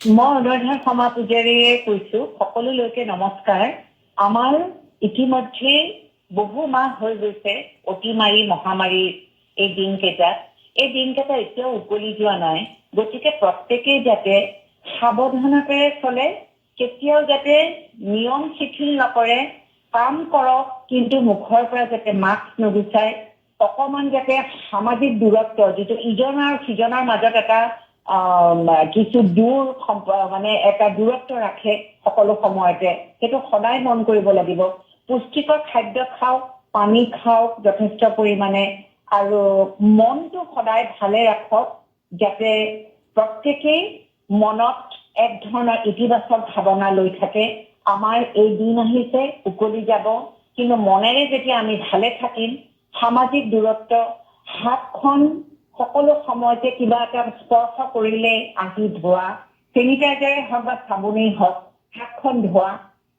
মই অনুৰাধা শৰ্মা পূজাৰীয়ে কৈছো। সকলোলৈকে নমস্কাৰ। আমাৰ ইতিমধ্যে বহু মাহ হৈ গৈছে অতিমাৰী মহামাৰী এই দিনকেইটাত। এই দিনকেইটা এতিয়াও উকলি যোৱা নাই। গতিকে প্ৰত্যেকেই যাতে সাৱধানতাৰে চলে, কেতিয়াও যাতে নিয়ম শিথিল নকৰে, কাম কৰক কিন্তু মুখৰ পৰা যাতে মাস্ক নুগুচায়, অকমান যাতে সামাজিক দূৰত্ব যিটো ইজনৰ আৰু সিজনৰ মাজত এটা কিছু দূৰ মানে এটা দূৰত্ব ৰাখে সকলো সময়তে, সেইটো সদায় মন কৰিব লাগিব। পুষ্টিকৰ খাদ্য খাওক, পানী খাওক যথেষ্ট পৰিমাণে, আৰু মনটো সদায় ভালে ৰাখক যাতে প্ৰত্যেকেই মনত এক ধৰণৰ ইতিবাচক ভাৱনা লৈ থাকে। আমাৰ এই দিন আহিছে, উকলি যাব, কিন্তু মনেৰে যেতিয়া আমি ভালে থাকিম, সামাজিক দূৰত্ব, হাতখন সকলো সময়তে কিবা এটা স্পৰ্শ কৰিলে আহি ধোৱা, চেনিটাইজাৰে হওক বা চাবোনেই হওক, হাতখন ধোৱা,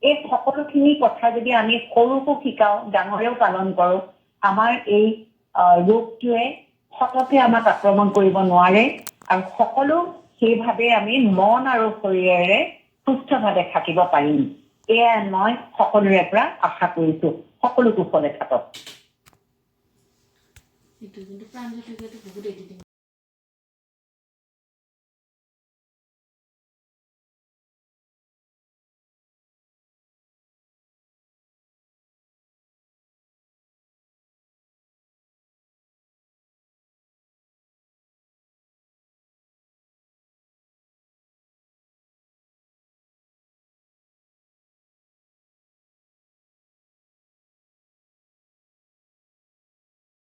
এই সকলোখিনি কথা যদি আমি সৰুকো শিকাওঁ, ডাঙৰেও পালন কৰোঁ, আমাৰ এই ৰোগটোৱে সততে আমাক আক্ৰমণ কৰিব নোৱাৰে, আৰু সকলো সেইভাৱে আমি মন আৰু শৰীৰেৰে সুস্থভাৱে থাকিব পাৰিম। এয়াই মই সকলোৰে পৰা আশা কৰিছো। সকলো কুশলে থাকক।